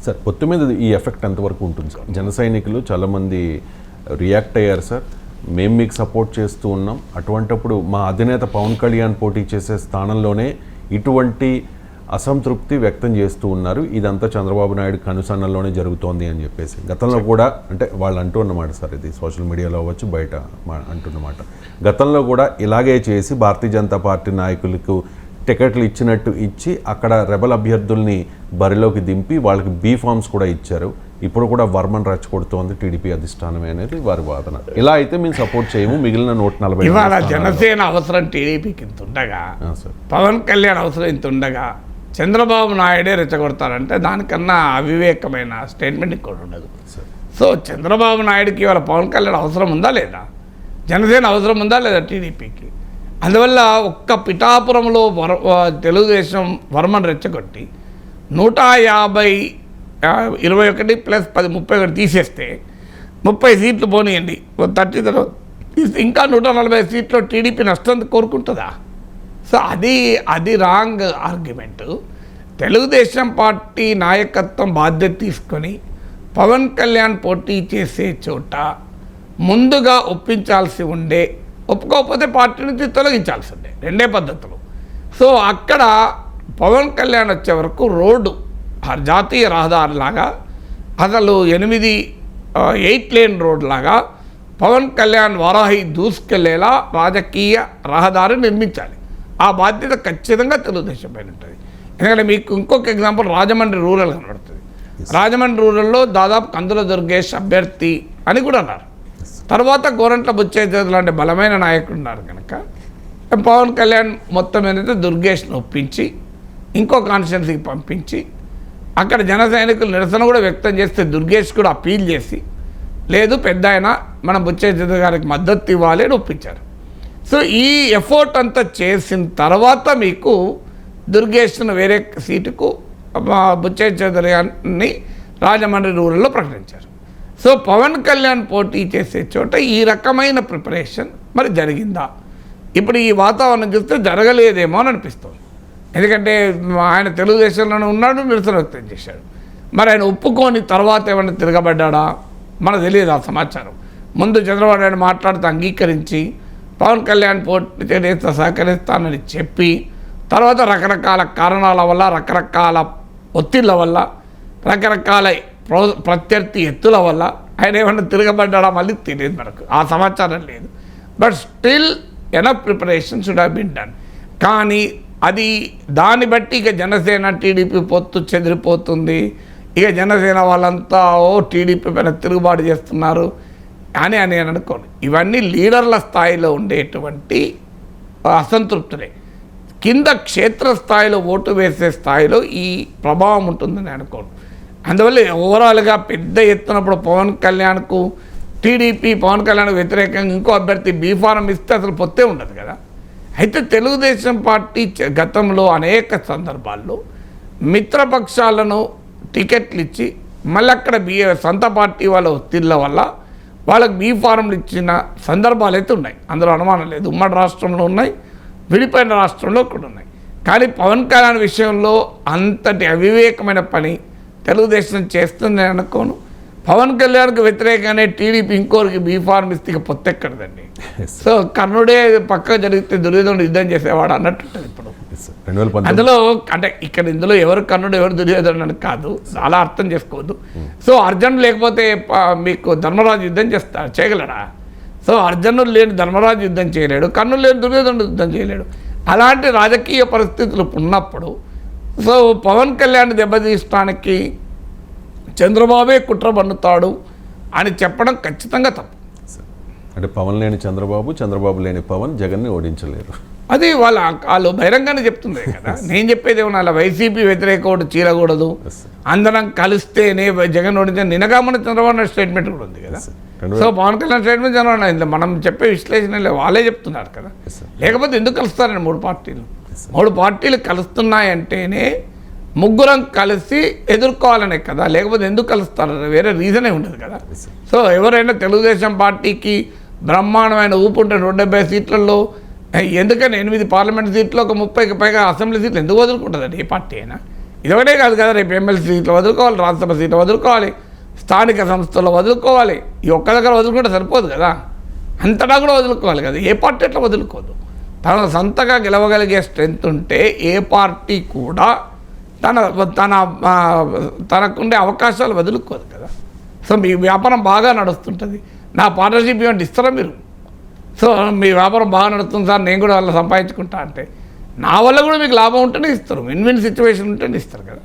Sir పొత్తు మీద ఈ ఎఫెక్ట్ ఎంతవరకు ఉంటుంది సార్? జన సైనికులు చాలామంది రియాక్ట్ అయ్యారు సార్, మేము మీకు సపోర్ట్ చేస్తూ ఉన్నాం, అటువంటప్పుడు మా అధినేత పవన్ కళ్యాణ్ పోటీ చేసే స్థానంలోనే ఇటువంటి అసంతృప్తి వ్యక్తం చేస్తూ ఉన్నారు, ఇదంతా చంద్రబాబు నాయుడు కనుసన్నల్లోనే జరుగుతోంది అని చెప్పేసి గతంలో కూడా అంటే వాళ్ళు అంటూ ఉన్నమాట సార్, ఇది సోషల్ మీడియాలో అవ్వచ్చు బయట అంటున్నమాట. గతంలో కూడా ఇలాగే చేసి భారతీయ జనతా పార్టీ నాయకులకు టికెట్లు ఇచ్చినట్టు ఇచ్చి అక్కడ రెబల్ అభ్యర్థుల్ని బరిలోకి దింపి వాళ్ళకి బీ ఫార్మ్స్ కూడా ఇచ్చారు. ఇప్పుడు కూడా వర్మన్ రెచ్చగొడుతోంది టీడీపీ అధిష్టానమే అనేది వారి వాదన. ఇలా అయితే మేము సపోర్ట్ చేయము, మిగిలిన 140 ఇవాళ జనసేన అవసరం టీడీపీకి ఇంత ఉండగా, పవన్ కళ్యాణ్ అవసరం ఇంత ఉండగా చంద్రబాబు నాయుడే రెచ్చగొడతారంటే దానికన్నా అవివేకమైన స్టేట్మెంట్ ఇంకోటి ఉండదు. సో చంద్రబాబు నాయుడుకి ఇవాళ పవన్ కళ్యాణ్ అవసరం ఉందా లేదా, జనసేన అవసరం ఉందా లేదా టీడీపీకి? అందువల్ల ఒక్క పిఠాపురంలో తెలుగుదేశం వర్మను రెచ్చగొట్టి 150 21 ప్లస్ 10 31 తీసేస్తే 30 సీట్లు పోనీయండి, 30 ఇంకా 140 సీట్లు టీడీపీ నష్టం కోరుకుంటుందా? సో అది రాంగ్ ఆర్గ్యుమెంటు. తెలుగుదేశం పార్టీ నాయకత్వం బాధ్యత తీసుకొని పవన్ కళ్యాణ్ పోటీ చేసే చోట ముందుగా ఒప్పించాల్సి ఉండే, ఒప్పుకోకపోతే పార్టీ నుంచి తొలగించాల్సిందే, రెండే పద్ధతులు. సో అక్కడ పవన్ కళ్యాణ్ వచ్చే వరకు రోడ్డు జాతీయ రహదారిలాగా అసలు 8 లేన్ రోడ్ లాగా పవన్ కళ్యాణ్ వారాహి దూసుకెళ్లేలా రాజకీయ రహదారి నిర్మించాలి. ఆ బాధ్యత ఖచ్చితంగా తెలుగుదేశం పైన ఉంటుంది. ఎందుకంటే మీకు ఇంకొక ఎగ్జాంపుల్ రాజమండ్రి రూరల్ కనబడుతుంది. రాజమండ్రి రూరల్లో దాదాపు కందుల దుర్గేష్ అభ్యర్థి అని కూడా అన్నారు. తర్వాత గోరంట్ల బుచ్చయ్య లాంటి బలమైన నాయకులు ఉన్నారు కనుక పవన్ కళ్యాణ్ మొత్తం ఏంటంటే దుర్గేష్ను ఒప్పించి ఇంకో కాన్స్టిట్యున్సీకి పంపించి అక్కడ జన సైనికులు నిరసన కూడా వ్యక్తం చేస్తే దుర్గేష్ కూడా అపీల్ చేసి లేదు పెద్ద ఆయన మనం బుచ్చయ్య గారికి మద్దతు ఇవ్వాలి అని ఒప్పించారు. సో ఈ ఎఫర్ట్ అంతా చేసిన తర్వాత మీకు దుర్గేష్ను వేరే సీటుకు బుచ్చయ్య చౌదరి గారిని రాజమండ్రి రూరల్లో ప్రకటించారు. సో పవన్ కళ్యాణ్ పోటీ చేసే చోట ఈ రకమైన ప్రిపరేషన్ మరి జరిగిందా? ఇప్పుడు ఈ వాతావరణం చూస్తే జరగలేదేమో అని అనిపిస్తుంది. ఎందుకంటే ఆయన తెలుగుదేశంలోనే ఉన్నాడు, నిరసన వ్యక్తం చేశాడు. మరి ఆయన ఒప్పుకొని తర్వాత ఏమైనా తిరగబడ్డా మనకు తెలియదు ఆ సమాచారం. ముందు చంద్రబాబు నాయుడు మాట్లాడుతూ అంగీకరించి పవన్ కళ్యాణ్ పోటీ చేస్తే సహకరిస్తానని చెప్పి తర్వాత రకరకాల కారణాల వల్ల, రకరకాల ఒత్తిళ్ల వల్ల, రకరకాల ప్రత్యర్థి ఎత్తుల వల్ల ఆయన ఏమన్నా తిరగబడ్డా మళ్ళీ తెలియదు, మనకు ఆ సమాచారం లేదు. But still enough preparation should have been done. కానీ అది దాన్ని బట్టి ఇక జనసేన టీడీపీ పొత్తు చెదిరిపోతుంది, ఇక జనసేన వాళ్ళంతా టీడీపీ పైన తిరుగుబాటు చేస్తున్నారు అని నేను అనుకోను. ఇవన్నీ లీడర్ల స్థాయిలో ఉండేటువంటి అసంతృప్తులే. కింద క్షేత్రస్థాయిలో ఓటు వేసే స్థాయిలో ఈ ప్రభావం ఉంటుందని అనుకోను. అందువల్ల ఓవరాల్గా పెద్ద ఎత్తునప్పుడు పవన్ కళ్యాణ్కు టీడీపీ పవన్ కళ్యాణ్కు వ్యతిరేకంగా ఇంకో అభ్యర్థి బీఫారం ఇస్తే అసలు పొత్తే ఉండదు కదా. అయితే తెలుగుదేశం పార్టీ గతంలో అనేక సందర్భాల్లో మిత్రపక్షాలను టికెట్లు ఇచ్చి మళ్ళీ అక్కడ సొంత పార్టీ వాళ్ళ ఒత్తిళ్ళ వల్ల వాళ్ళకి బీఫారంలు ఇచ్చిన సందర్భాలు అయితే ఉన్నాయి, అందులో అనుమానం లేదు. ఉమ్మడి రాష్ట్రంలో ఉన్నాయి, విడిపోయిన రాష్ట్రంలో కూడా ఉన్నాయి. కానీ పవన్ కళ్యాణ్ విషయంలో అంతటి అవివేకమైన పని తెలుగుదేశం చేస్తుంది అనుకోను. పవన్ కళ్యాణ్కి వ్యతిరేకంగానే టీడీపీ ఇంకోరికి బీఫార్మ్ ఇస్తే పొత్తెక్కడదండి. సో కర్ణుడే పక్క జరిగితే దుర్యోధనుడు యుద్ధం చేసేవాడు అన్నట్టు ఉంటుంది ఇప్పుడు. అందులో అంటే ఇక్కడ ఇందులో ఎవరు కర్ణుడు ఎవరు దుర్యోధనుడు అని కాదు, అలా అర్థం చేసుకోవద్దు. సో అర్జునుడు లేకపోతే మీకు ధర్మరాజు యుద్ధం చేయగలడా? సో అర్జునుడు లేని ధర్మరాజు యుద్ధం చేయలేడు, కర్ణుడు లేని దుర్యోధనుడు యుద్ధం చేయలేడు. అలాంటి రాజకీయ పరిస్థితులు ఉన్నప్పుడు సో పవన్ కళ్యాణ్ దెబ్బతీయడానికి చంద్రబాబే కుట్ర పన్నుతాడు అని చెప్పడం ఖచ్చితంగా తప్పు. అంటే పవన్ లేని చంద్రబాబు, చంద్రబాబు లేని పవన్ జగన్ని ఓడించలేరు. అది వాళ్ళు బహిరంగానే చెప్తుంది కదా. నేను చెప్పేది ఏమన్నా అలా వైసీపీ వ్యతిరేక ఓటు చీరకూడదు, అందరం కలిస్తేనే జగన్ ఓడించిన నినగామన చంద్రబాబు నాయుడు స్టేట్మెంట్ కూడా ఉంది కదా. సో పవన్ కళ్యాణ్ స్టేట్మెంట్ చంద్రబాబు నాయుడు మనం చెప్పే విశ్లేషణ వాళ్ళే చెప్తున్నారు కదా. లేకపోతే ఎందుకు కలుస్తారండి 3 పార్టీలు కలుస్తున్నాయంటేనే ముగ్గురం కలిసి ఎదుర్కోవాలనే కదా, లేకపోతే ఎందుకు కలుస్తారు? వేరే రీజనే ఉండదు కదా. సో ఎవరైనా తెలుగుదేశం పార్టీకి బ్రహ్మాండమైన ఊపు ఉంటే 170 సీట్లలో ఎందుకని 8 పార్లమెంట్ సీట్లు ఒక 30కి పైగా అసెంబ్లీ సీట్లు ఎందుకు వదులుకుంటుందండి ఏ పార్టీ అయినా? ఇదొకటే కాదు కదా, రేపు ఎమ్మెల్సీ సీట్లు వదులుకోవాలి, రాజ్యసభ సీట్లు వదులుకోవాలి, స్థానిక సంస్థల్లో వదులుకోవాలి. ఈ ఒక్క దగ్గర వదులుకుంటే సరిపోదు కదా, అంతటా కూడా వదులుకోవాలి కదా. ఏ పార్టీ అట్లా వదులుకోదు. తన సొంతగా గెలవగలిగే స్ట్రెంత్ ఉంటే ఏ పార్టీ కూడా తనకుండే అవకాశాలు వదులుకోదు కదా. సో మీ వ్యాపారం బాగా నడుస్తుంటుంది, నా పార్ట్నర్షిప్ ఏమంటే ఇస్తారా మీరు? సో మీ వ్యాపారం బాగా నడుస్తుంది సార్, నేను కూడా వాళ్ళ సంపాదించుకుంటా అంటే నా వల్ల కూడా మీకు లాభం ఉంటేనే ఇస్తారు, విన్ విన్ సిచ్యువేషన్ ఉంటేనే ఇస్తారు కదా.